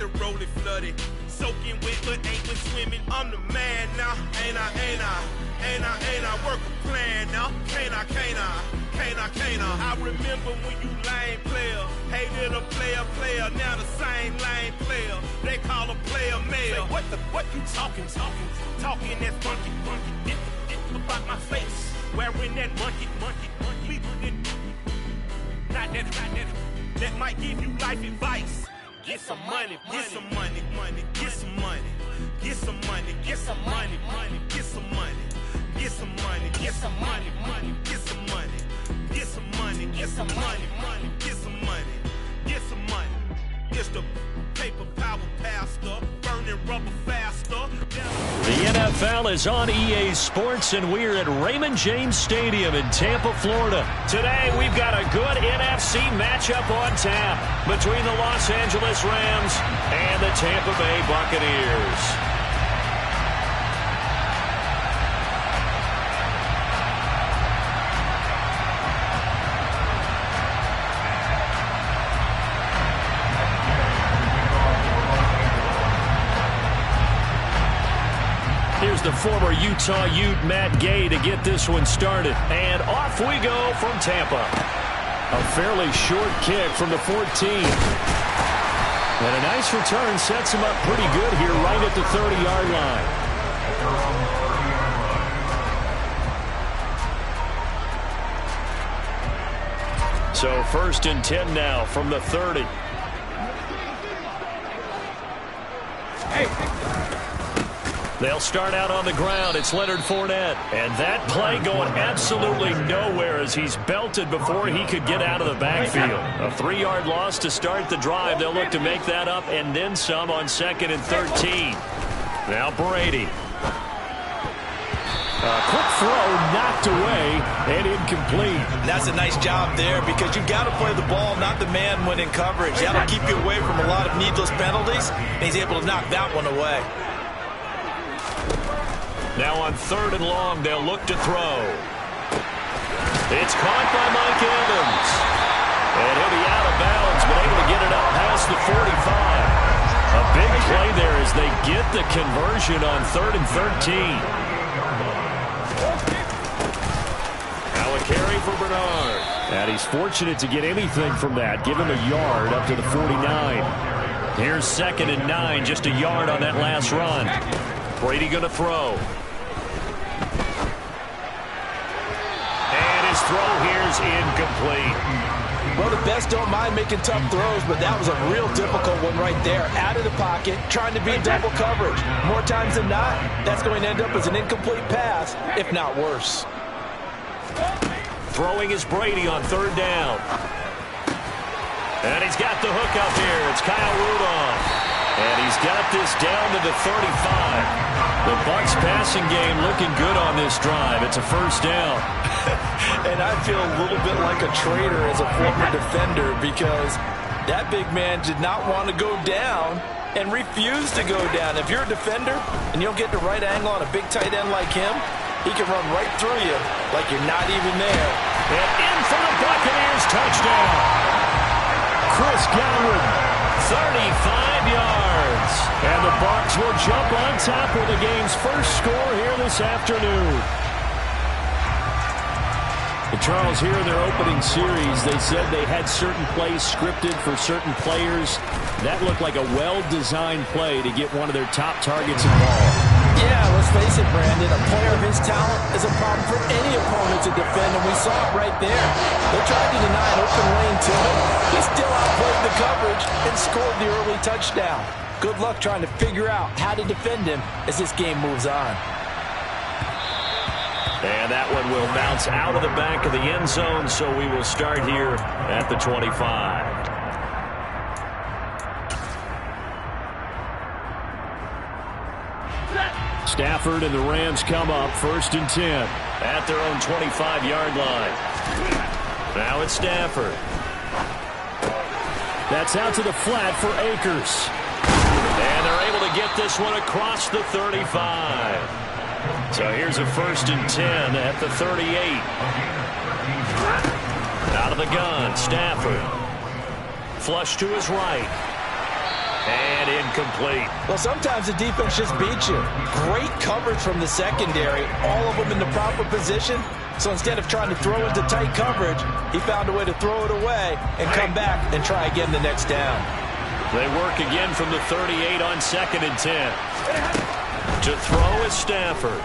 the rolling flooded. Soaking wet, but ain't with swimming. I'm the man now. Ain't I? Work a plan now. Can't I? I remember when you lame player. Hated a player. Now the same lame player. They call a player mayor. What you talking? Talking that funky. Get about my face. Wearing that monkey. Not that. That might give you life advice. Get some money. Get some money. Get some money. Get some money. Get some money. Get some money. Get some money. Get some money. Get some money. Get some money. Get some money. Get some money. Get some money. It's the paper power pastor, burning rubber faster. The NFL is on EA Sports, and we're at Raymond James Stadium in Tampa, Florida. Today, we've got a good NFC matchup on tap between the Los Angeles Rams and the Tampa Bay Buccaneers. Here's the former Utah Ute Matt Gay to get this one started. And off we go from Tampa. A fairly short kick from the 14. And a nice return sets him up pretty good here right at the 30-yard line. So 1st and 10 now from the 30. They'll start out on the ground. It's Leonard Fournette. And that play going absolutely nowhere as he's belted before he could get out of the backfield. A 3-yard loss to start the drive. They'll look to make that up and then some on 2nd and 13. Now Brady. A quick throw knocked away and incomplete. That's a nice job there because you've got to play the ball, not the man when in coverage. That'll keep you away from a lot of needless penalties. And he's able to knock that one away. Now on 3rd and long, they'll look to throw. It's caught by Mike Evans. And he'll be out of bounds, but able to get it up past the 45. A big play there as they get the conversion on 3rd and 13. Now a carry for Bernard. And he's fortunate to get anything from that. Give him a yard up to the 49. Here's 2nd and 9, just a yard on that last run. Brady going to throw. And his throw here's incomplete. Well, the best don't mind making tough throws, but that was a real difficult one right there. Out of the pocket, trying to beat double coverage. More times than not, that's going to end up as an incomplete pass, if not worse. Throwing is Brady on 3rd down. And he's got the hook up here. It's Kyle Rudolph. And he's got this down to the 35. The Bucs passing game looking good on this drive. It's a 1st down. And I feel a little bit like a traitor as a former defender because that big man did not want to go down and refused to go down. If you're a defender and you don't get the right angle on a big tight end like him, he can run right through you like you're not even there. And in for the Buccaneers, touchdown. Chris Godwin, 35 yards. And the Bucs will jump on top with the game's first score here this afternoon. Charles, here in their opening series, they said they had certain plays scripted for certain players. That looked like a well-designed play to get one of their top targets involved. Yeah, let's face it, Brandon. A player of his talent is a problem for any opponent to defend, and we saw it right there. They tried to deny an open lane to him. He still outplayed the coverage and scored the early touchdown. Good luck trying to figure out how to defend him as this game moves on. And that one will bounce out of the back of the end zone, so we will start here at the 25. Stafford and the Rams come up 1st and 10 at their own 25-yard line. Now it's Stafford. That's out to the flat for Akers. And they're able to get this one across the 35. So here's a 1st and 10 at the 38. Out of the gun, Stafford. Flush to his right. And incomplete. Well, sometimes the defense just beats you. Great coverage from the secondary, all of them in the proper position. So instead of trying to throw into tight coverage, he found a way to throw it away and come back and try again the next down. They work again from the 38 on 2nd and 10. To throw is Stafford.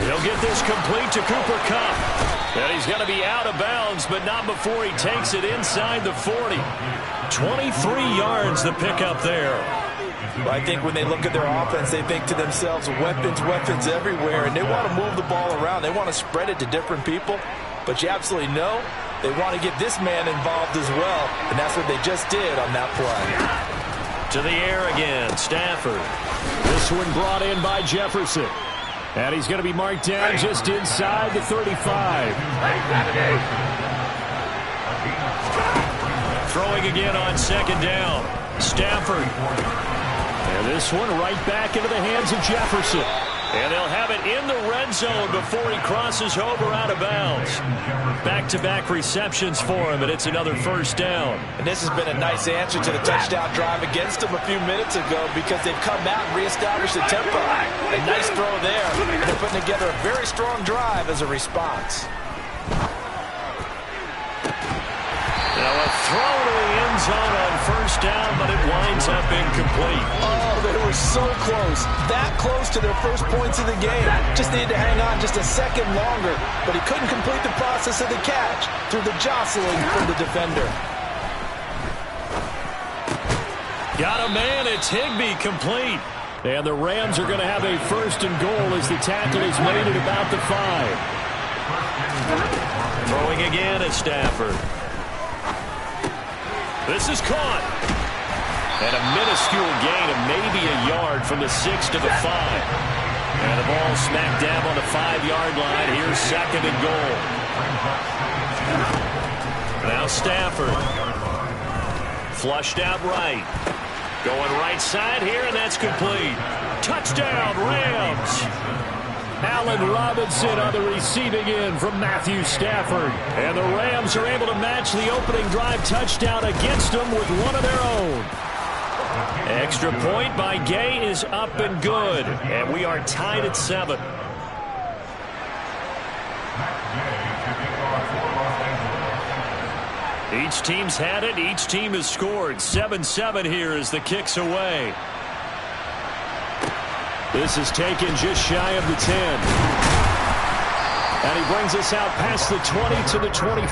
He'll get this complete to Cooper Kupp. And he's going to be out of bounds, but not before he takes it inside the 40. 23 yards the pickup there. Well, I think when they look at their offense, they think to themselves, weapons, weapons everywhere, and they want to move the ball around. They want to spread it to different people, but you absolutely know they want to get this man involved as well, and that's what they just did on that play. To the air again, Stafford. This one brought in by Jefferson. And he's going to be marked down just inside the 35. Throwing again on 2nd down. Stafford. And this one right back into the hands of Jefferson. And they'll have it in the red zone before he crosses over out of bounds. Back-to-back receptions for him, and it's another first down. And this has been a nice answer to the touchdown drive against them a few minutes ago because they've come out and reestablished the tempo. A nice throw there. And they're putting together a very strong drive as a response. Now a throw to the end zone on first down, but it winds up incomplete. Oh, they were so close. That close to their first points of the game. Just needed to hang on just a second longer, but he couldn't complete the process of the catch through the jostling from the defender. Got a man, it's Higbee complete. And the Rams are going to have a first and goal as the tackle is made at about the 5. Throwing again at Stafford. This is caught. And a minuscule gain of maybe a yard from the 6 to the 5. And the ball smack dab on the 5-yard line. Here's 2nd and goal. Now Stafford. Flushed out right. Going right side here, and that's complete. Touchdown, Rams. Allen Robinson on the receiving end from Matthew Stafford. And the Rams are able to match the opening drive touchdown against them with one of their own. Extra point by Gay is up and good. And we are tied at 7. Each team's had it. Each team has scored. 7-7 here as the kick's away. This is taken just shy of the 10. And he brings us out past the 20 to the 20.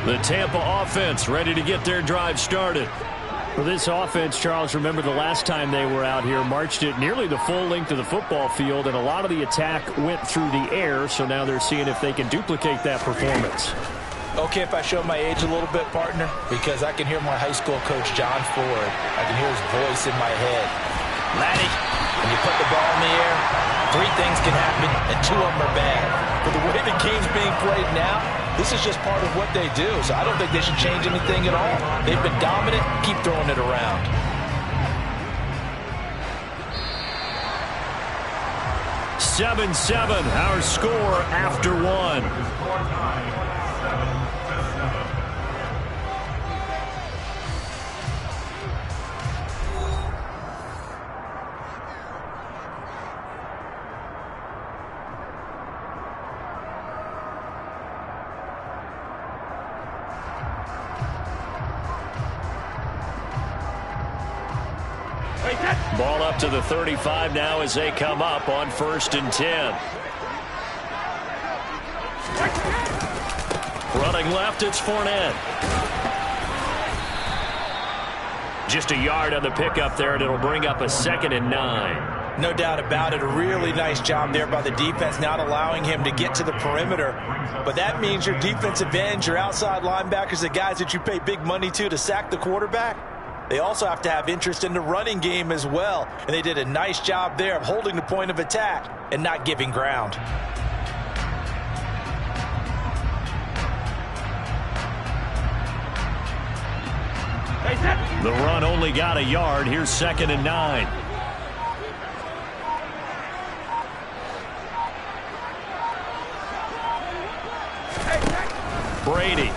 The Tampa offense ready to get their drive started. For this offense, Charles, remember the last time they were out here, marched it nearly the full length of the football field, and a lot of the attack went through the air, so now they're seeing if they can duplicate that performance. Okay, if I show my age a little bit, partner, because I can hear my high school coach, John Ford. I can hear his voice in my head. Laddie, when you put the ball in the air, 3 things can happen, and 2 of them are bad. But the way the game's being played now, this is just part of what they do, so I don't think they should change anything at all. They've been dominant. Keep throwing it around. (7-7), our score after 1. Ball up to the 35 now as they come up on 1st and 10. Running left, it's Fournette. Just a yard on the pickup there, and it'll bring up a 2nd and 9. No doubt about it. A really nice job there by the defense, not allowing him to get to the perimeter. But that means your defensive ends, your outside linebackers, the guys that you pay big money to sack the quarterback, they also have to have interest in the running game as well. And they did a nice job there of holding the point of attack and not giving ground. The run only got a yard. Here's 2nd and 9. Brady.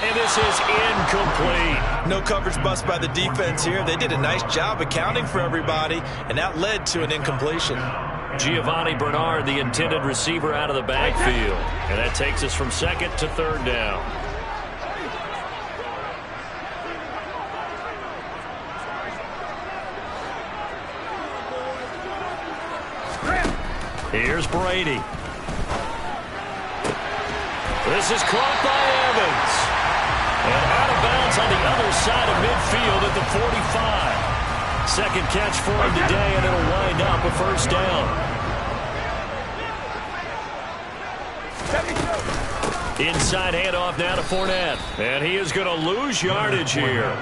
And this is incomplete. No coverage bust by the defense here. They did a nice job accounting for everybody, and that led to an incompletion. Giovanni Bernard, the intended receiver, out of the backfield. And that takes us from 2nd to 3rd down. Here's Brady. This is caught by Evans. And out of bounds on the other side of midfield at the 45. Second catch for him today, and it'll wind up a 1st down. Inside handoff now to Fournette. And he is going to lose yardage here.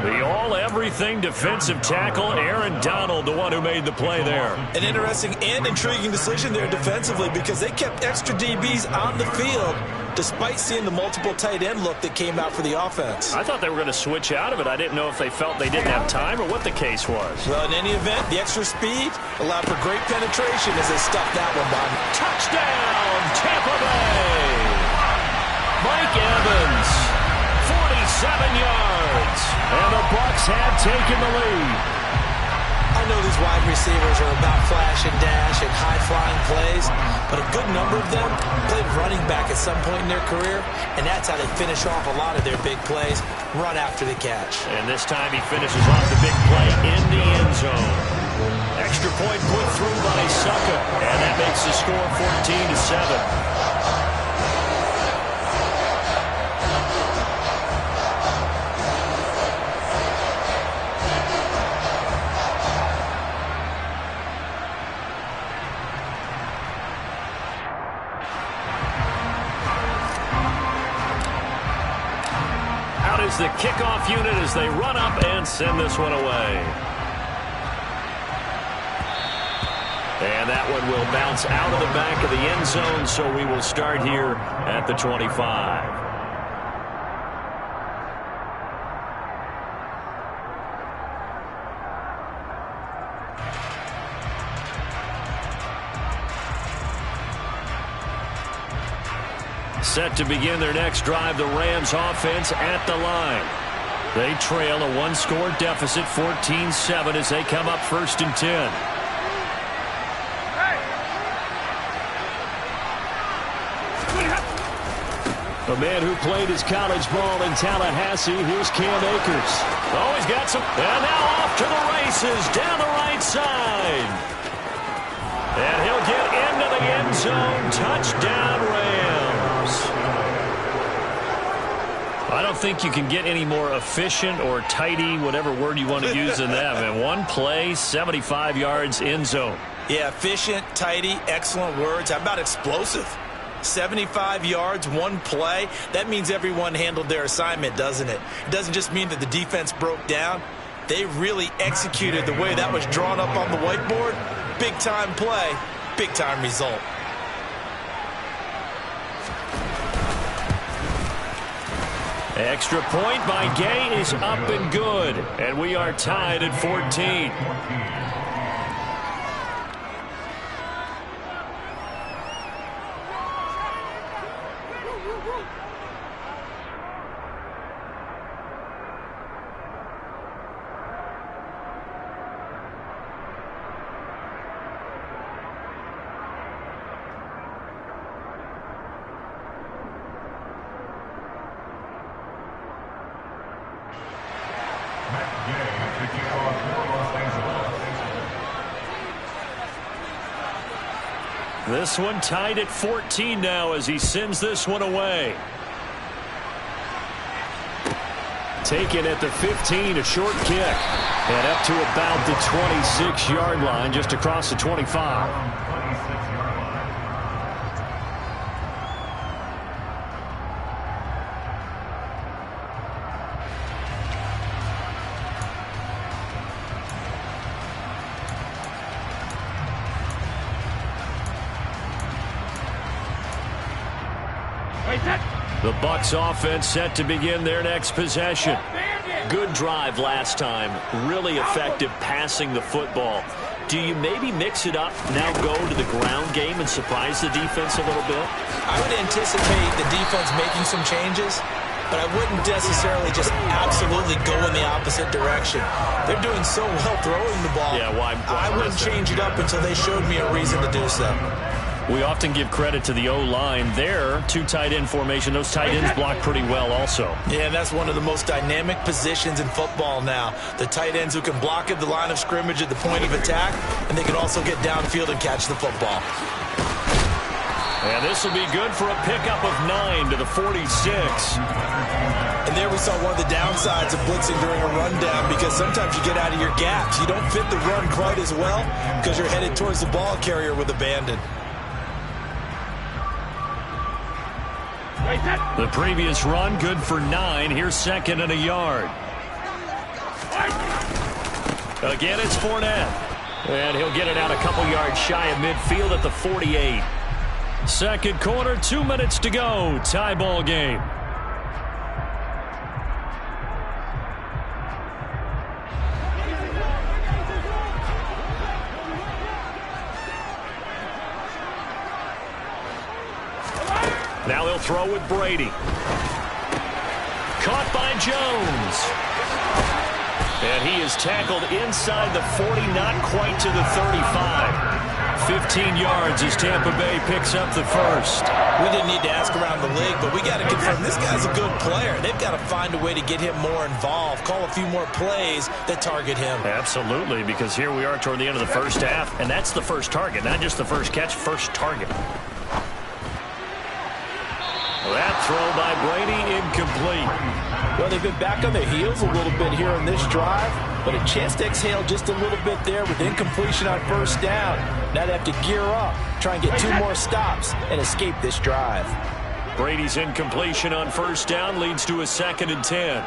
The all-everything defensive tackle, Aaron Donald, the one who made the play there. An interesting and intriguing decision there defensively because they kept extra DBs on the field despite seeing the multiple tight end look that came out for the offense. I thought they were going to switch out of it. I didn't know if they felt they didn't have time or what the case was. Well, in any event, the extra speed allowed for great penetration as they stuffed that one by. Touchdown, Tampa Bay! Mike Evans, 47 yards, and the Bucs have taken the lead. I know these wide receivers are about flash and dash and high-flying plays, but a good number of them played running back at some point in their career, and that's how they finish off a lot of their big plays, run after the catch. And this time he finishes off the big play in the end zone. Extra point put through by Succa, and that makes the score 14-7. The kickoff unit as they run up and send this one away. And that one will bounce out of the back of the end zone, so we will start here at the 25. Set to begin their next drive, the Rams offense at the line. They trail a one-score deficit, 14-7, as they come up 1st and 10. A man who played his college ball in Tallahassee, here's Cam Akers. Oh, he's got some, and now off to the races, down the right side. And he'll get into the end zone, touchdown Rams. I don't think you can get any more efficient or tidy, whatever word you want to use in that. And one play, 75 yards, end zone. Yeah, efficient, tidy, excellent words. How about explosive? 75 yards, one play. That means everyone handled their assignment, doesn't it? It doesn't just mean that the defense broke down. They really executed the way that was drawn up on the whiteboard. Big-time play, big-time result. Extra point by Gay is up and good. And we are tied at 14. This one tied at 14 now as he sends this one away. Taken at the 15, a short kick. And up to about the 26-yard line, just across the 25. The Bucs offense set to begin their next possession. Good drive last time. Really effective passing the football. Do you maybe mix it up, now go to the ground game and surprise the defense a little bit? I would anticipate the defense making some changes, but I wouldn't necessarily just absolutely go in the opposite direction. They're doing so well throwing the ball. Yeah, why I wouldn't change it up until they showed me a reason to do so. We often give credit to the O-line there. Two tight end formation. Those tight ends block pretty well also. Yeah, and that's one of the most dynamic positions in football now. The tight ends who can block at the line of scrimmage at the point of attack, and they can also get downfield and catch the football. And this will be good for a pickup of 9 to the 46. And there we saw one of the downsides of blitzing during a rundown, because sometimes you get out of your gaps. You don't fit the run quite as well because you're headed towards the ball carrier with abandon. The previous run good for 9. Here's second and a yard. Again, it's Fournette. And he'll get it out a couple yards shy of midfield at the 48. Second quarter, 2 minutes to go. Tie ball game. Now they'll throw with Brady. Caught by Jones. And he is tackled inside the 40, not quite to the 35. 15 yards as Tampa Bay picks up the first. We didn't need to ask around the league, but we got to confirm this guy's a good player. They've got to find a way to get him more involved, call a few more plays that target him. Absolutely, because here we are toward the end of the first half, and that's the first target, not just the first catch, first target. That throw by Brady incomplete. Well, they've been back on their heels a little bit here on this drive, but a chance to exhale just a little bit there with incompletion on first down. Now they have to gear up, try and get 2 more stops and escape this drive. Brady's incompletion on first down leads to a 2nd and 10.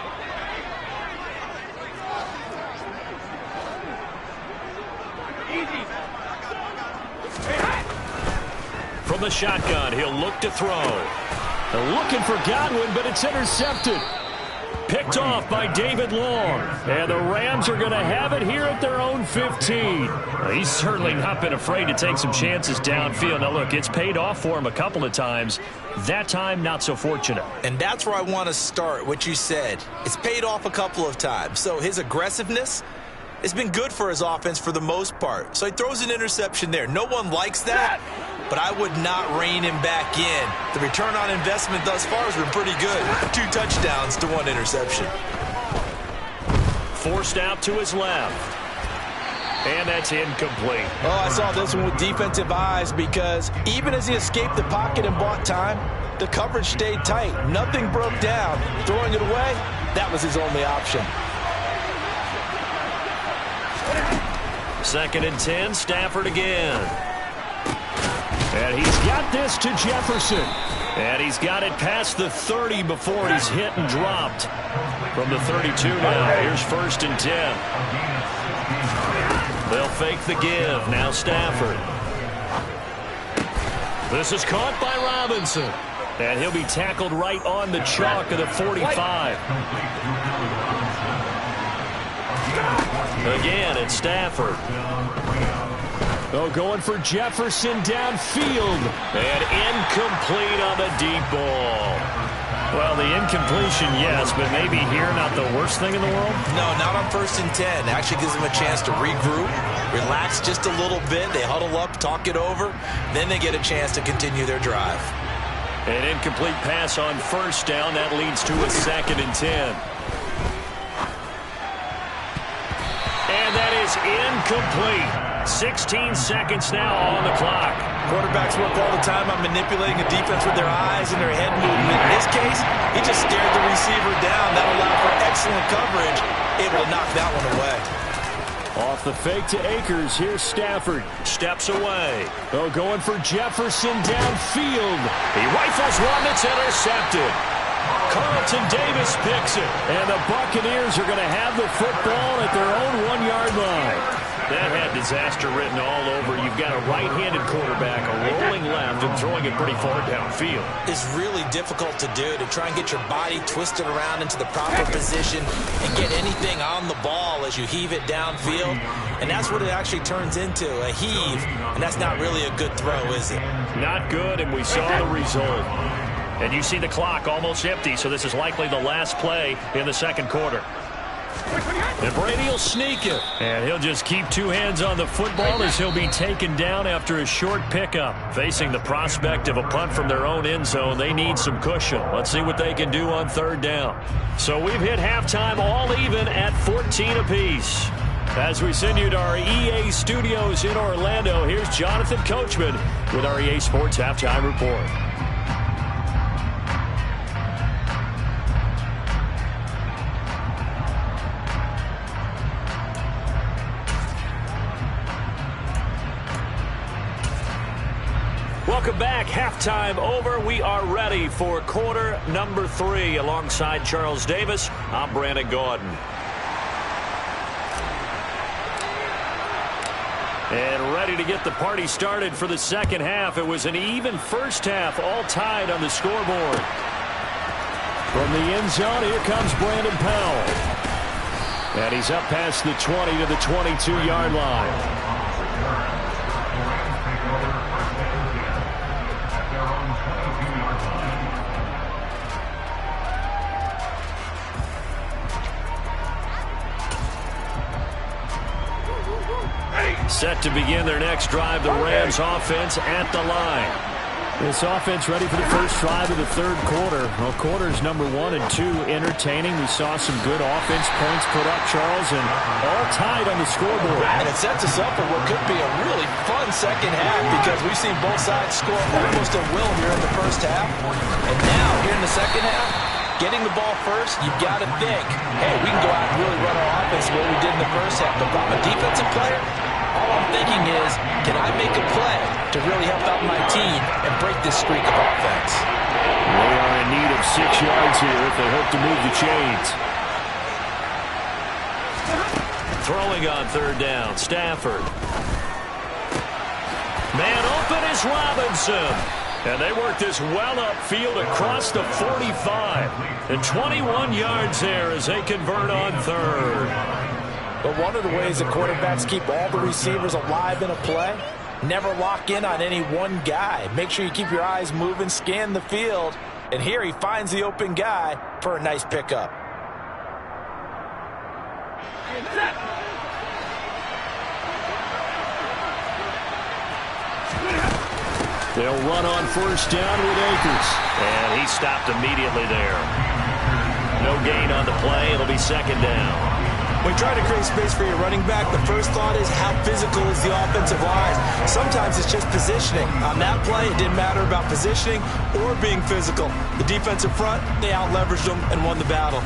From the shotgun, he'll look to throw. They're looking for Godwin, but it's intercepted. Picked off by David Long. And the Rams are going to have it here at their own 15. He's certainly not been afraid to take some chances downfield. Now, look, it's paid off for him a couple of times. That time, not so fortunate. And that's where I want to start, what you said. It's paid off a couple of times. So his aggressiveness has been good for his offense for the most part. So he throws an interception there. No one likes that, but I would not rein him back in. The return on investment thus far has been pretty good. 2 touchdowns to 1 interception. Forced out to his left. And that's incomplete. Oh, I saw this one with defensive eyes, because even as he escaped the pocket and bought time, the coverage stayed tight. Nothing broke down. Throwing it away, that was his only option. 2nd and 10, Stafford again. And he's got this to Jefferson. And he's got it past the 30 before he's hit and dropped. From the 32 now, here's 1st and 10. They'll fake the give. Now Stafford. This is caught by Robinson. And he'll be tackled right on the chalk of the 45. Again, it's Stafford. Oh, going for Jefferson downfield. And incomplete on the deep ball. Well, the incompletion, yes, but maybe here not the worst thing in the world? No, not on 1st and 10. Actually gives them a chance to regroup, relax just a little bit. They huddle up, talk it over. Then they get a chance to continue their drive. An incomplete pass on first down. That leads to a 2nd and 10. And that is incomplete. 16 seconds now on the clock. Quarterbacks work all the time on manipulating a defense with their eyes and their head movement. In this case, he just stared the receiver down. That allowed for excellent coverage, able to knock that one away. Off the fake to Akers. Here's Stafford. Steps away. Oh, going for Jefferson downfield. He rifles one that's intercepted. Carlton Davis picks it. And the Buccaneers are going to have the football at their own 1-yard line. That had disaster written all over. You've got a right-handed quarterback, a rolling left, and throwing it pretty far downfield. It's really difficult to do, to try and get your body twisted around into the proper position and get anything on the ball as you heave it downfield. And that's what it actually turns into, a heave. And that's not really a good throw, is it? Not good, and we saw the result. And you see the clock almost empty, so this is likely the last play in the second quarter. And Brady will sneak it. And he'll just keep two hands on the football as he'll be taken down after a short pickup. Facing the prospect of a punt from their own end zone, they need some cushion. Let's see what they can do on third down. So we've hit halftime all even at 14 apiece. As we send you to our EA studios in Orlando, here's Jonathan Coachman with our EA Sports Halftime Report. Welcome back. Halftime over. We are ready for quarter number 3. Alongside Charles Davis, I'm Brandon Gordon. And ready to get the party started for the second half. It was an even first half, all tied on the scoreboard. From the end zone, here comes Brandon Powell. And he's up past the 20 to the 22-yard line. Set to begin their next drive, the Rams offense at the line. This offense ready for the first drive of the third quarter. Well, quarters number 1 and 2 entertaining. We saw some good offense points put up, Charles, and all tied on the scoreboard. And it sets us up for what could be a really fun second half because we've seen both sides score almost at will here in the first half. And now, here in the second half, getting the ball first, you've got to think, hey, we can go out and really run our offense the way we did in the first half. But if I'm a defensive player, all I'm thinking is, can I make a play to really help out my team and break this streak of offense? They are in need of 6 yards here if they hope to move the chains. Throwing on third down, Stafford. Man open is Robinson. And they work this well upfield across the 45. And 21 yards there as they convert on third. But one of the ways that quarterbacks keep all the receivers alive in a play, never lock in on any one guy. Make sure you keep your eyes moving, scan the field. And here he finds the open guy for a nice pickup. They'll run on first down with Akers. And he stopped immediately there. No gain on the play. It'll be second down. When trying to create space for your running back, the first thought is how physical is the offensive line. Sometimes it's just positioning. On that play, it didn't matter about positioning or being physical. The defensive front, they out-leveraged them and won the battle.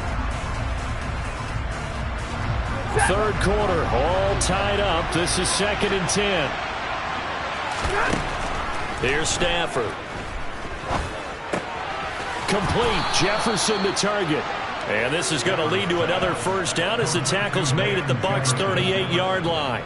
Third quarter, all tied up. This is 2nd and 10. Here's Stafford. Complete. Jefferson the target. And this is going to lead to another first down as the tackle's made at the Bucs' 38-yard line.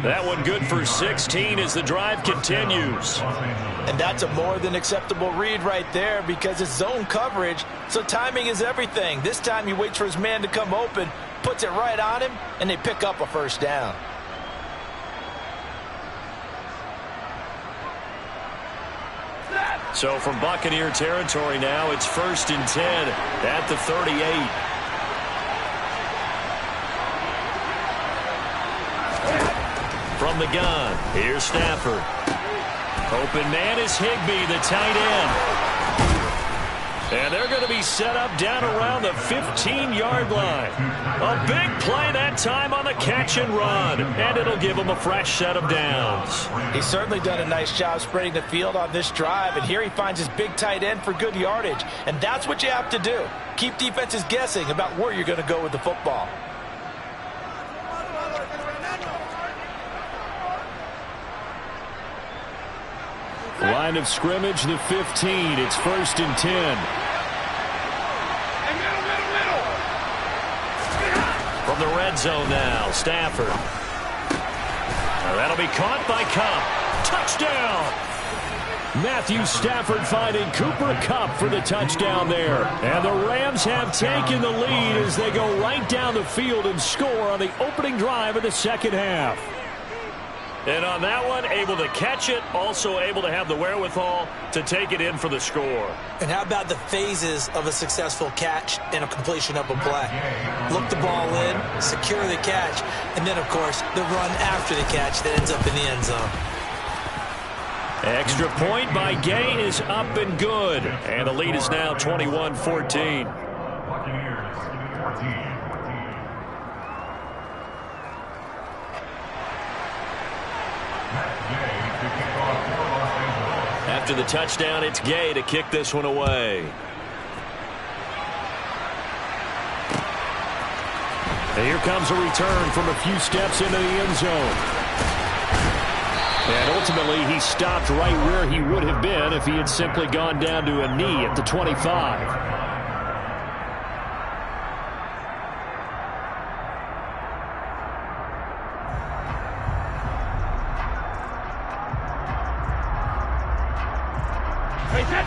That one good for 16 as the drive continues. And that's a more than acceptable read right there because it's zone coverage, so timing is everything. This time he waits for his man to come open, puts it right on him, and they pick up a first down. So from Buccaneer territory now, it's 1st and 10 at the 38. From the gun, here's Stafford. Open man is Higbee, the tight end. And they're going to be set up down around the 15-yard line. A big play that time on the catch and run. And it'll give them a fresh set of downs. He's certainly done a nice job spreading the field on this drive. And here he finds his big tight end for good yardage. And that's what you have to do. Keep defenses guessing about where you're going to go with the football. Line of scrimmage, the 15. It's 1st and 10. From the red zone now, Stafford. That'll be caught by Kupp. Touchdown! Matthew Stafford finding Cooper Kupp for the touchdown there. And the Rams have taken the lead as they go right down the field and score on the opening drive of the second half. And on that one, able to catch it, also able to have the wherewithal to take it in for the score. And how about the phases of a successful catch and a completion of a play? Look the ball in, secure the catch, and then, of course, the run after the catch that ends up in the end zone. Extra point by Gay is up and good. And the lead is now 21-14. After the touchdown, it's Gay to kick this one away. And here comes a return from a few steps into the end zone. And ultimately, he stopped right where he would have been if he had simply gone down to a knee at the 25.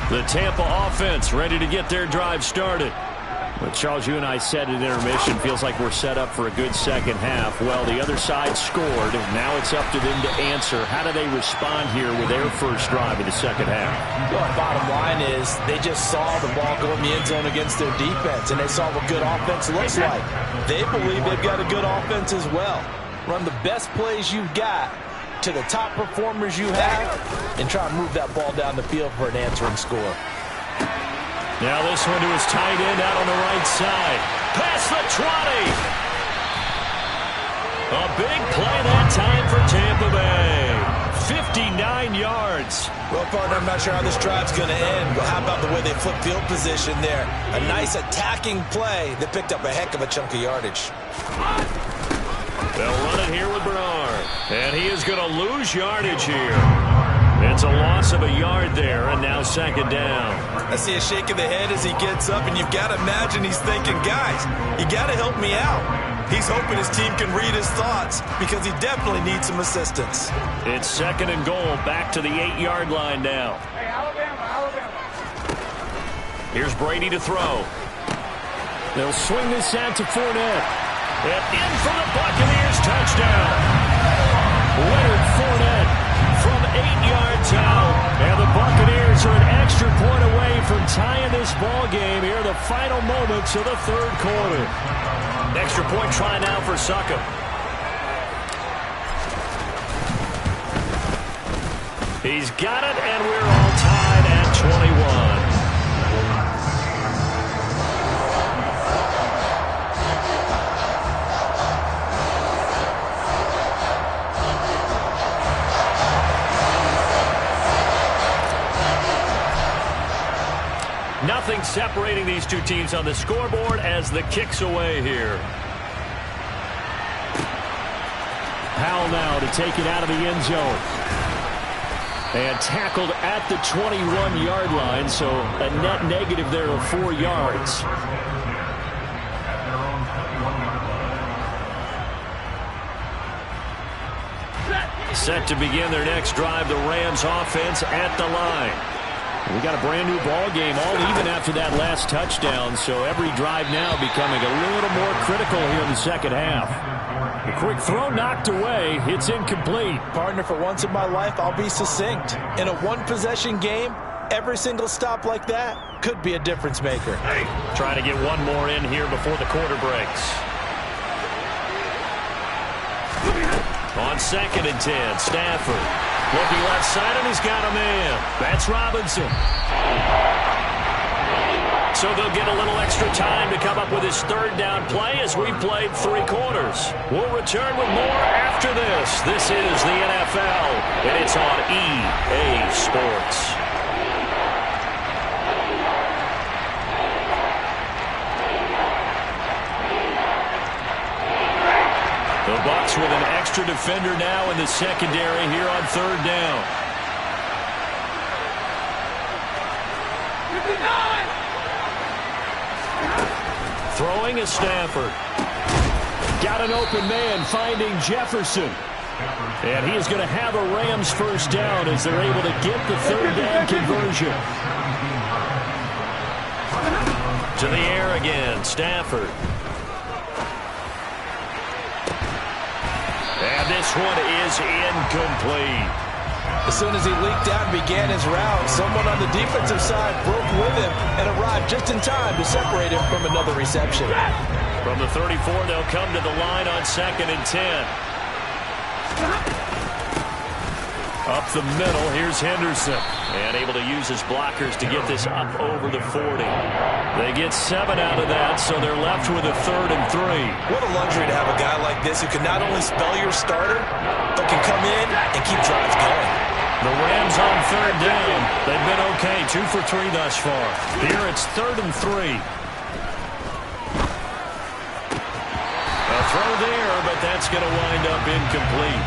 The Tampa offense ready to get their drive started. Well, Charles, you and I said at intermission, feels like we're set up for a good second half. Well, the other side scored. Now it's up to them to answer. How do they respond here with their first drive of the second half? Well, bottom line is they just saw the ball go in the end zone against their defense, and they saw what good offense looks like. They believe they've got a good offense as well. Run the best plays you've got to the top performers you have and try and move that ball down the field for an answering score. Now this one to his tight end out on the right side. Past the 20. A big play that time for Tampa Bay. 59 yards. Well, partner, I'm not sure how this drive's going to end, but how about the way they flip field position there? A nice attacking play that picked up a heck of a chunk of yardage. They'll run it here with Bernard. And he is going to lose yardage here. It's a loss of a yard there, and now second down. I see a shake of the head as he gets up, and you've got to imagine he's thinking, guys, you got to help me out. He's hoping his team can read his thoughts because he definitely needs some assistance. It's second and goal, back to the 8-yard line now. Hey, Alabama. Here's Brady to throw. They'll swing this out to Fournette. And in for the Buccaneers, touchdown. Leonard Fournette from 8 yards out. And the Buccaneers are an extra point away from tying this ball game here in the final moments of the third quarter. Extra point try now for Succop. He's got it, and we're all tied at 21. Nothing separating these two teams on the scoreboard as the kick's away here. Powell now to take it out of the end zone. And tackled at the 21-yard line, so a net negative there of 4 yards. Set to begin their next drive, the Rams offense at the line. We got a brand new ball game, all even after that last touchdown, so every drive now becoming a little more critical here in the second half. A quick throw knocked away. It's incomplete. Partner, for once in my life, I'll be succinct. In a one-possession game, every single stop like that could be a difference maker. Trying to get one more in here before the quarter breaks. On 2nd and 10, Stafford. Looking left side, and he's got a man. That's Robinson. So they'll get a little extra time to come up with his third down play as we've played 3 quarters. We'll return with more after this. This is the NFL, and it's on EA Sports. The Bucs with an extra defender now in the secondary here on third down. Throwing is Stafford. Got an open man finding Jefferson. And he is going to have a Rams first down as they're able to get the third down conversion. To the air again, Stafford. And this one is incomplete. As soon as he leaked out and began his route, someone on the defensive side broke with him and arrived just in time to separate him from another reception. From the 34, they'll come to the line on 2nd and 10. Up the middle, here's Henderson. And able to use his blockers to get this up over the 40. They get 7 out of that, so they're left with a 3rd and 3. What a luxury to have a guy like this who can not only spell your starter, but can come in and keep drives going. The Rams on 3rd down. They've been okay, 2 for 3 thus far. Here it's 3rd and 3. A throw there, but that's going to wind up incomplete.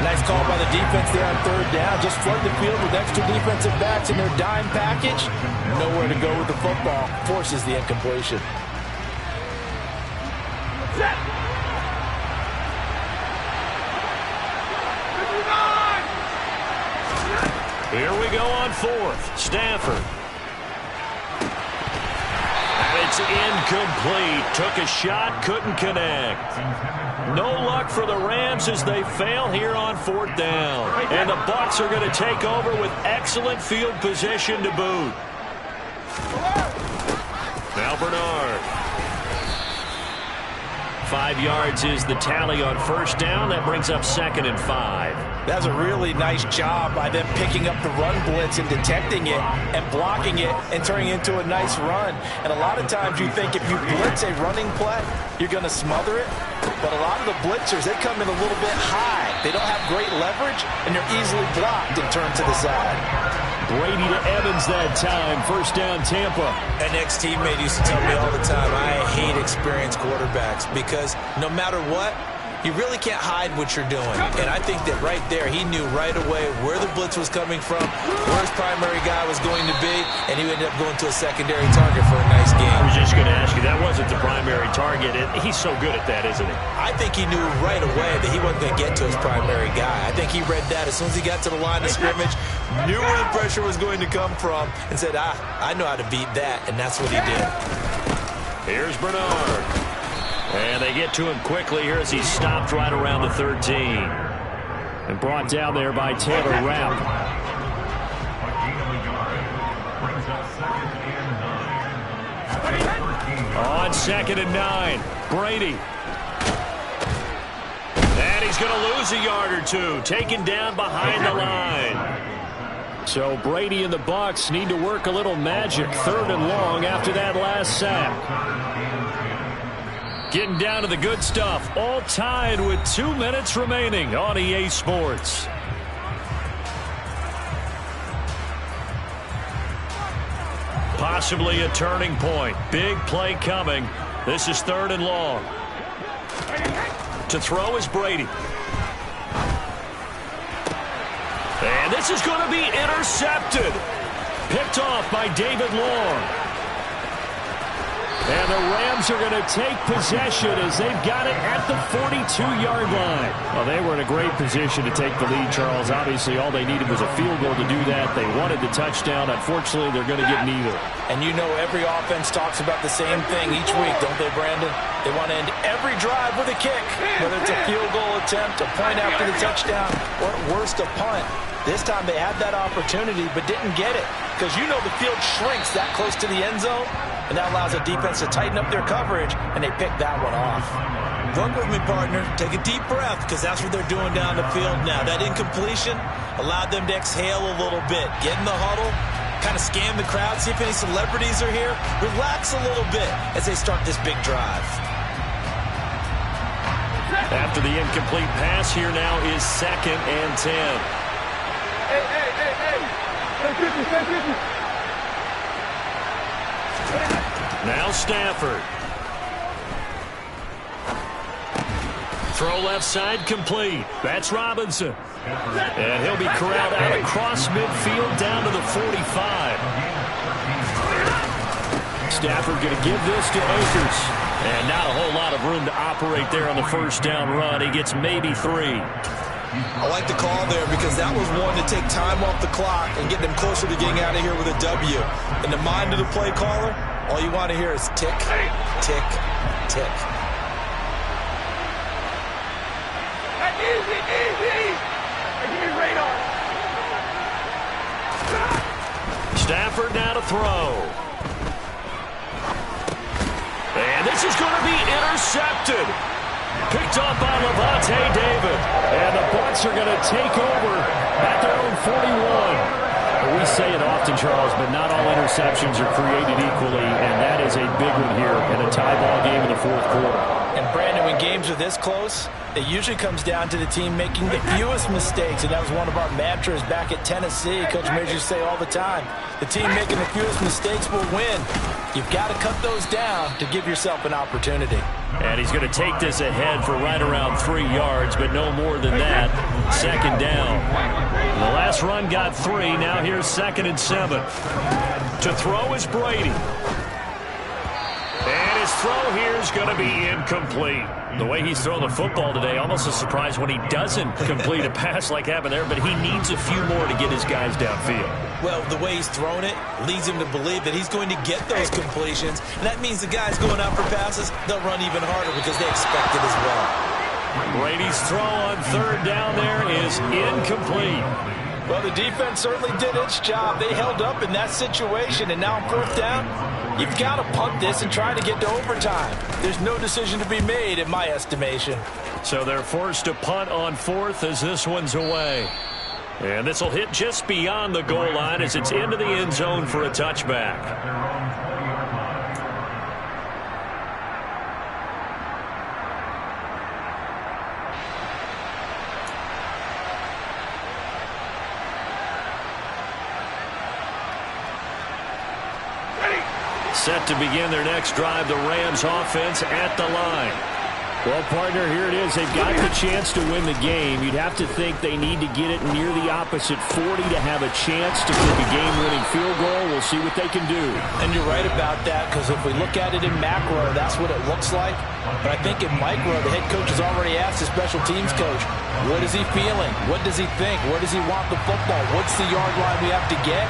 Nice call by the defense there on 3rd down. Just flood the field with extra defensive backs in their dime package. Nowhere to go with the football. Forces the incompletion. Here we go on 4th. Stafford. And it's incomplete. Took a shot, couldn't connect. No luck for the Rams as they fail here on 4th down. And the Bucs are going to take over with excellent field position to boot. Now Bernard. 5 yards is the tally on 1st down. That brings up 2nd and 5. That's a really nice job by them picking up the run blitz and detecting it and blocking it and turning it into a nice run. And a lot of times you think if you blitz a running play, you're going to smother it. But a lot of the blitzers, they come in a little bit high. They don't have great leverage, and they're easily blocked and turned to the side. Brady to Evans that time. 1st down, Tampa. An ex-teammate used to tell me all the time, I hate experienced quarterbacks because no matter what, you really can't hide what you're doing. And I think that right there, he knew right away where the blitz was coming from, where his primary guy was going to be, and he ended up going to a secondary target for a nice game. I was just going to ask you, that wasn't the primary target. He's so good at that, isn't he? I think he knew right away that he wasn't going to get to his primary guy. I think he read that as soon as he got to the line of scrimmage, knew where the pressure was going to come from, and said, I know how to beat that, and that's what he did. Here's Bernard. And they get to him quickly here as he's stopped right around the 13. And brought down there by Taylor Rapp. On 2nd and 9, Brady. And he's going to lose a yard or 2, taken down behind the line. So Brady and the Bucs need to work a little magic. 3rd and long after that last sack. Getting down to the good stuff. All tied with 2 minutes remaining on EA Sports. Possibly a turning point. Big play coming. This is 3rd and long. To throw is Brady. And this is going to be intercepted. Picked off by David Long. And the Rams are going to take possession as they've got it at the 42-yard line. Well, they were in a great position to take the lead, Charles. Obviously, all they needed was a field goal to do that. They wanted the touchdown. Unfortunately, they're going to get neither. And you know every offense talks about the same thing each week, don't they, Brandon? They want to end every drive with a kick, whether it's a field goal attempt, a point after the touchdown, or at worst, a punt. This time they had that opportunity but didn't get it because you know the field shrinks that close to the end zone, and that allows the defense to tighten up their coverage, and they picked that one off. Work with me, partner. Take a deep breath because that's what they're doing down the field now. That incompletion allowed them to exhale a little bit, get in the huddle, kind of scan the crowd, see if any celebrities are here. Relax a little bit as they start this big drive. After the incomplete pass, here now is 2nd and 10. Now Stafford. Throw left side complete. That's Robinson. And he'll be corralled out across midfield down to the 45. Stafford going to give this to Akers. And not a whole lot of room to operate there on the first down run. He gets maybe 3. I like the call there because that was one to take time off the clock and get them closer to getting out of here with a W. In the mind of the play caller, all you want to hear is tick, tick, tick. Stafford now to throw. And this is going to be intercepted. Picked off by Levante David. And the Bucs are going to take over at their own 41. We say it often, Charles, but not all interceptions are created equally, and that is a big one here in a tie ball game in the 4th quarter. And Brandon, when games are this close, it usually comes down to the team making the fewest mistakes, and that was one of our mantras back at Tennessee. Coach Major used to say all the time, the team making the fewest mistakes will win. You've got to cut those down to give yourself an opportunity. And he's going to take this ahead for right around 3 yards, but no more than that. 2nd down. The last run got 3. Now here's 2nd and 7. To throw is Brady. And his throw here is going to be incomplete. The way he's thrown the football today, almost a surprise when he doesn't complete a pass like happened there, but he needs a few more to get his guys downfield. Well, the way he's thrown it leads him to believe that he's going to get those completions, and that means the guys going out for passes, they'll run even harder because they expect it as well. Brady's throw on 3rd down there is incomplete. Well, the defense certainly did its job. They held up in that situation, and now on 4th down, you've got to punt this and try to get to overtime. There's no decision to be made in my estimation. So they're forced to punt on 4th as this one's away. And this will hit just beyond the goal line as it's into the end zone for a touchback. Set to begin their next drive, the Rams offense at the line. Well, partner, here it is. They've got the chance to win the game. You'd have to think they need to get it near the opposite 40 to have a chance to kick a game-winning field goal. We'll see what they can do. And you're right about that, because if we look at it in macro, that's what it looks like. But I think in micro, the head coach has already asked the special teams coach, what is he feeling? What does he think? Where does he want the football? What's the yard line we have to get?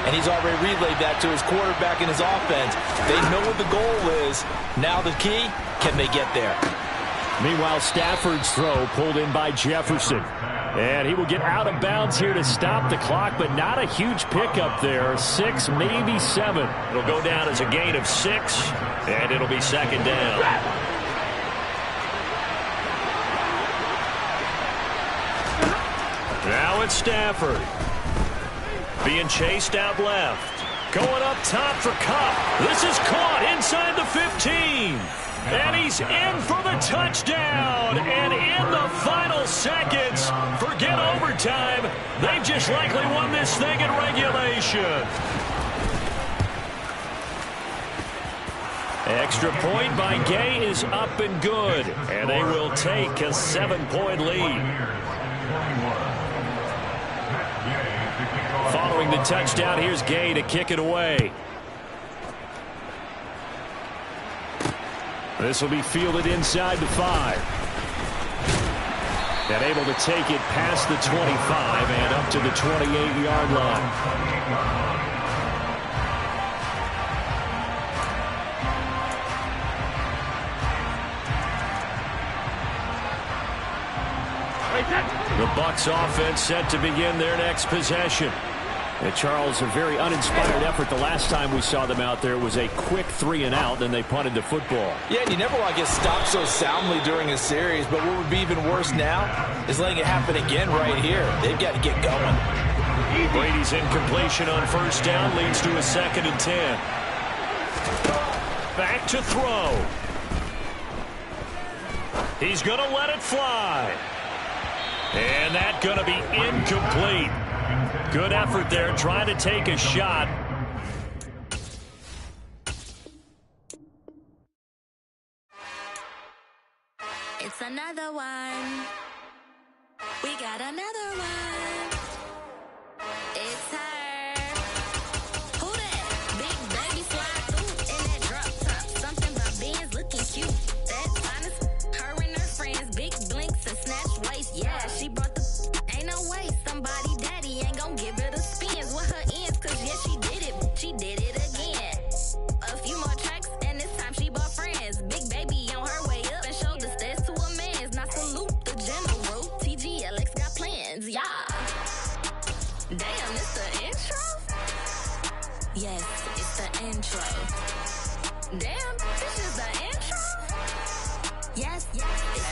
And he's already relayed that to his quarterback and his offense. They know what the goal is. Now the key, can they get there? Meanwhile, Stafford's throw pulled in by Jefferson. And he will get out of bounds here to stop the clock, but not a huge pickup there. 6, maybe 7. It'll go down as a gain of 6, and it'll be 2nd down. Now it's Stafford. Being chased out left. Going up top for Kupp. This is caught inside the 15. And he's in for the touchdown. And in the final seconds, forget overtime. They've just likely won this thing in regulation. Extra point by Gay is up and good. And they will take a 7-point lead. Following the touchdown, here's Gay to kick it away. This will be fielded inside the 5. And able to take it past the 25 and up to the 28-yard line. The Bucs offense set to begin their next possession. And Charles, a very uninspired effort the last time we saw them out there. It was a quick 3 and out, then they punted the football. Yeah, and you never want to get stopped so soundly during a series, but what would be even worse now is letting it happen again right here. They've got to get going. Brady's incompletion on first down leads to a 2nd and 10. Back to throw. He's going to let it fly. And that's going to be incomplete. Good effort there, trying to take a shot. It's another one. We got another one. It's her. Who that? Big baby slide through in that drop top. Something about Benz looking cute. That's honest. Her and her friends, big blinks and snatch waist. Yeah, she brought the. Ain't no way somebody daddy ain't gonna give her the spins with her ends. Cause yeah, she did it. She did it again. A few more tracks and this time she bought friends. Big baby on her way up and showed the stairs to a man's. Now salute the general. TGLX got plans, yeah. Damn, it's the intro? Yes, it's the intro. Damn, this is the intro? Yes, it's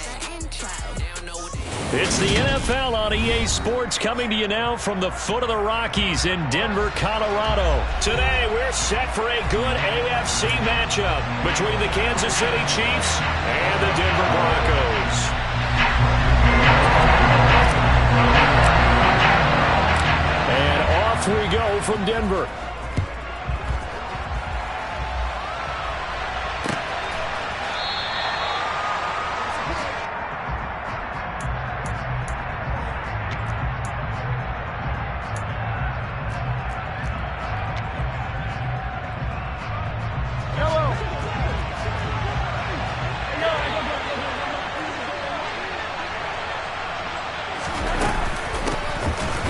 the intro. It's the NFL on EA Sports, coming to you now from the foot of the Rockies in Denver, Colorado. Today, we're set for a good AFC matchup between the Kansas City Chiefs and the Denver Broncos. And off we go from Denver.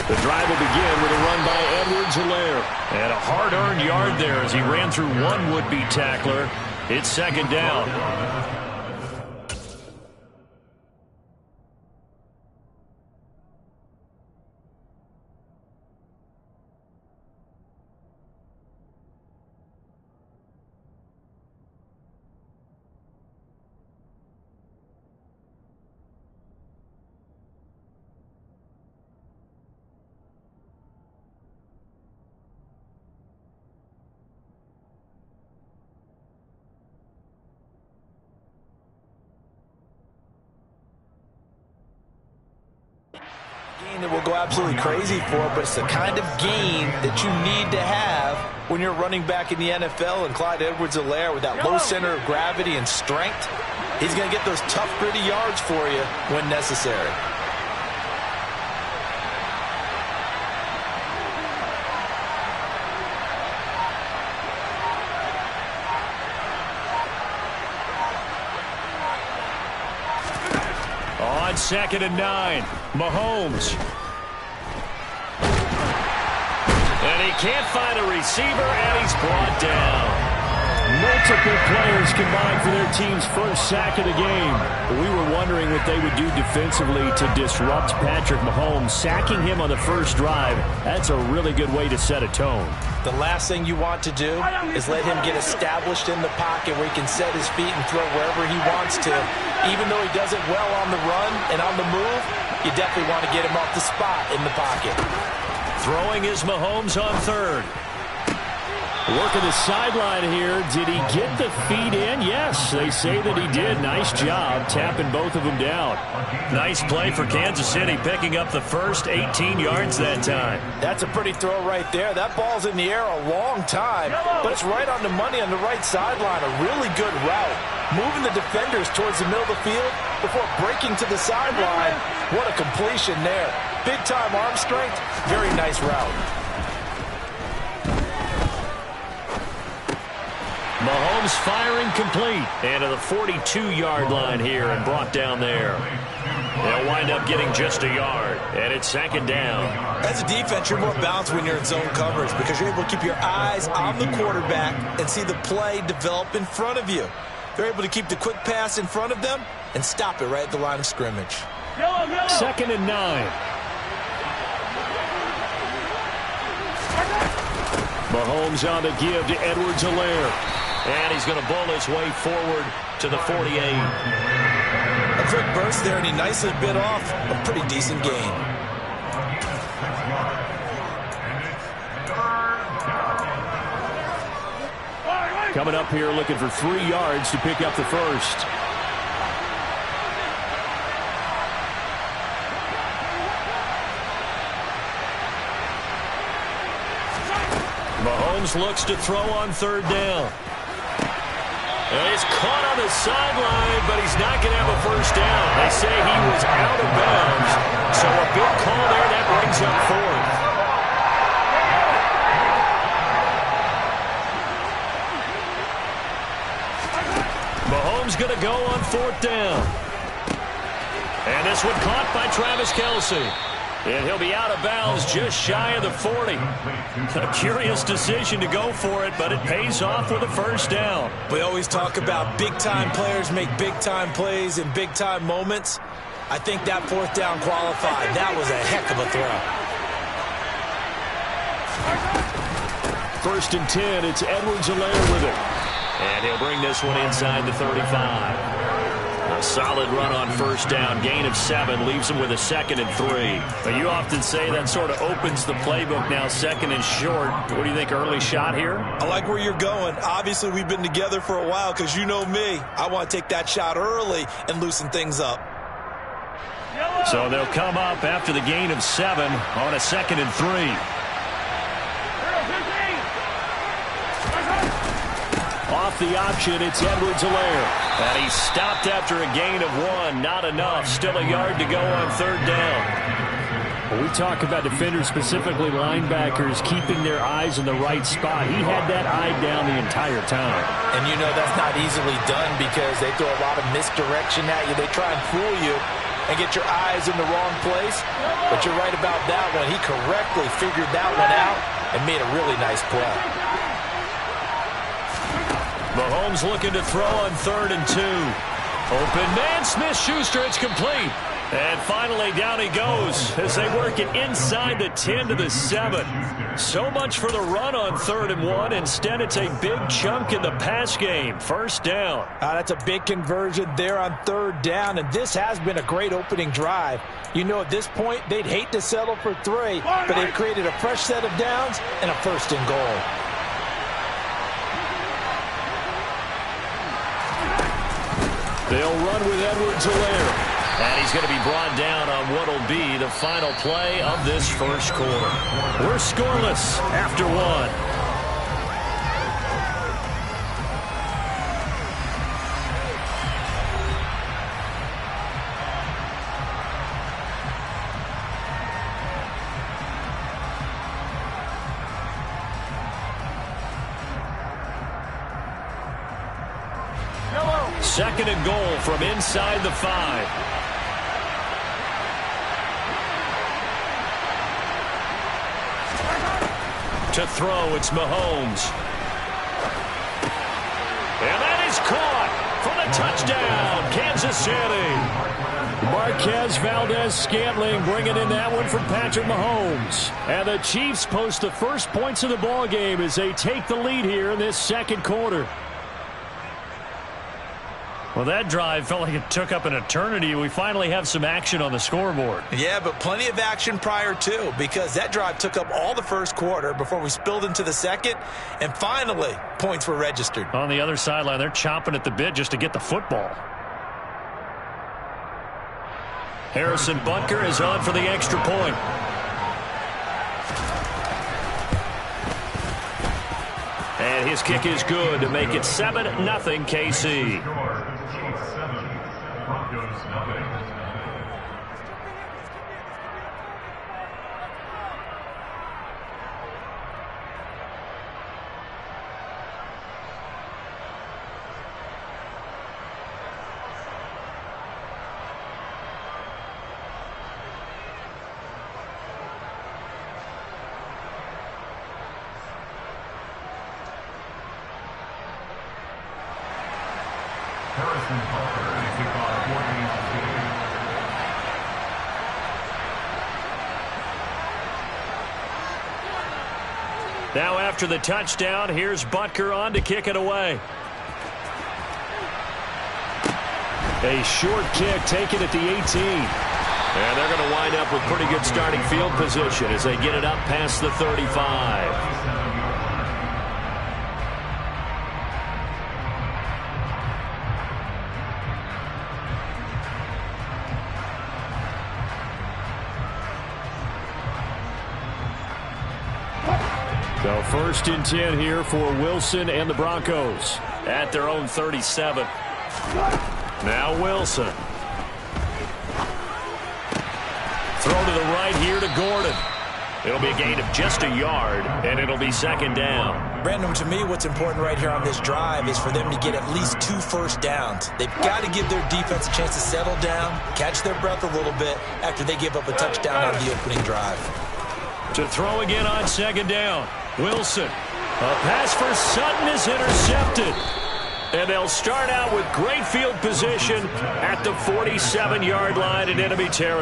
The drive will begin with a run by Edwards-Helaire. And a hard-earned yard there as he ran through one would-be tackler. It's 2nd down. That will go absolutely crazy for, but it's the kind of game that you need to have when you're running back in the NFL. And Clyde Edwards-Helaire, with that low center of gravity and strength, he's going to get those tough, gritty yards for you when necessary. On 2nd and 9, Mahomes. And he can't find a receiver, and he's brought down. Multiple players combined for their team's first sack of the game. We were wondering what they would do defensively to disrupt Patrick Mahomes. Sacking him on the first drive, that's a really good way to set a tone. The last thing you want to do is let him get established in the pocket where he can set his feet and throw wherever he wants to. Even though he does it well on the run and on the move, you definitely want to get him off the spot in the pocket. Throwing is Mahomes on 3rd. Working the sideline here. Did he get the feet in? Yes, they say that he did. Nice job tapping both of them down. Nice play for Kansas City, picking up the first 18 yards that time. That's a pretty throw right there. That ball's in the air a long time, but it's right on the money on the right sideline. A really good route. Moving the defenders towards the middle of the field before breaking to the sideline. What a completion there. Big-time arm strength. Very nice route. Mahomes firing complete. And to the 42-yard line here and brought down there. They'll wind up getting just a yard. And it's 2nd down. As a defense, you're more balanced when you're in zone coverage because you're able to keep your eyes on the quarterback and see the play develop in front of you. They're able to keep the quick pass in front of them and stop it right at the line of scrimmage. 2nd and 9. Mahomes on the give to Edwards-Helaire. And he's going to bowl his way forward to the 48. A quick burst there, and he nicely bit off a pretty decent gain. coming up here looking for 3 yards to pick up the first. Mahomes looks to throw on 3rd down. And he's caught on the sideline, but he's not going to have a first down. They say he was out of bounds, so a big call there. That brings up 4th. Mahomes going to go on 4th down. And this one caught by Travis Kelce. And he'll be out of bounds just shy of the 40. A curious decision to go for it, but it pays off with a first down. We always talk about big-time players make big-time plays in big-time moments. I think that 4th down qualified. That was a heck of a throw. 1st and 10, it's Edwards-Helaire with it. And he'll bring this one inside the 35. A solid run on 1st down. Gain of 7 leaves him with a 2nd and 3. But you often say that sort of opens the playbook now, 2nd and short. What do you think, early shot here? I like where you're going. Obviously, we've been together for a while because you know me. I want to take that shot early and loosen things up. So they'll come up after the gain of 7 on a 2nd and 3. Off the option, it's Edwards-Helaire. And he's stopped after a gain of 1. Not enough. Still a yard to go on 3rd down. When we talk about defenders, specifically linebackers, keeping their eyes in the right spot, he had that eye down the entire time. And you know that's not easily done because they throw a lot of misdirection at you. They try and fool you and get your eyes in the wrong place. But you're right about that one. He correctly figured that one out and made a really nice play. Mahomes looking to throw on 3rd and 2. Open man, Smith-Schuster, it's complete. And finally, down he goes as they work it inside the 10 to the 7. So much for the run on 3rd and 1. Instead, it's a big chunk in the pass game. 1st down. That's a big conversion there on 3rd down, and this has been a great opening drive. You know, at this point, they'd hate to settle for 3, but they've created a fresh set of downs and a 1st and goal. They'll run with Edwards-Helaire. And he's going to be brought down on what will be the final play of this 1st quarter. We're scoreless after 1. Second and goal from inside the 5. To throw, it's Mahomes. And that is caught for the touchdown, Kansas City. Marquez Valdez-Scantling bringing in that one from Patrick Mahomes. And the Chiefs post the first points of the ball game as they take the lead here in this 2nd quarter. Well, that drive felt like it took up an eternity. We finally have some action on the scoreboard. Yeah, but plenty of action prior to, because that drive took up all the 1st quarter before we spilled into the 2nd, and finally, points were registered. On the other sideline, they're chomping at the bit just to get the football. Harrison Butker is on for the extra point. And his kick is good to make it 7-0 KC. Now after the touchdown, here's Butker on to kick it away. A short kick taken at the 18. And they're going to wind up with pretty good starting field position as they get it up past the 35. So 1st and 10 here for Wilson and the Broncos at their own 37. Now Wilson. Throw to the right here to Gordon. It'll be a gain of just a yard, and it'll be 2nd down. Brandon, to me, what's important right here on this drive is for them to get at least 2 first downs. They've got to give their defense a chance to settle down, catch their breath a little bit after they give up a touchdown on the opening drive. To throw again on 2nd down. Wilson. A pass for Sutton is intercepted. And they'll start out with great field position at the 47-yard line in enemy territory.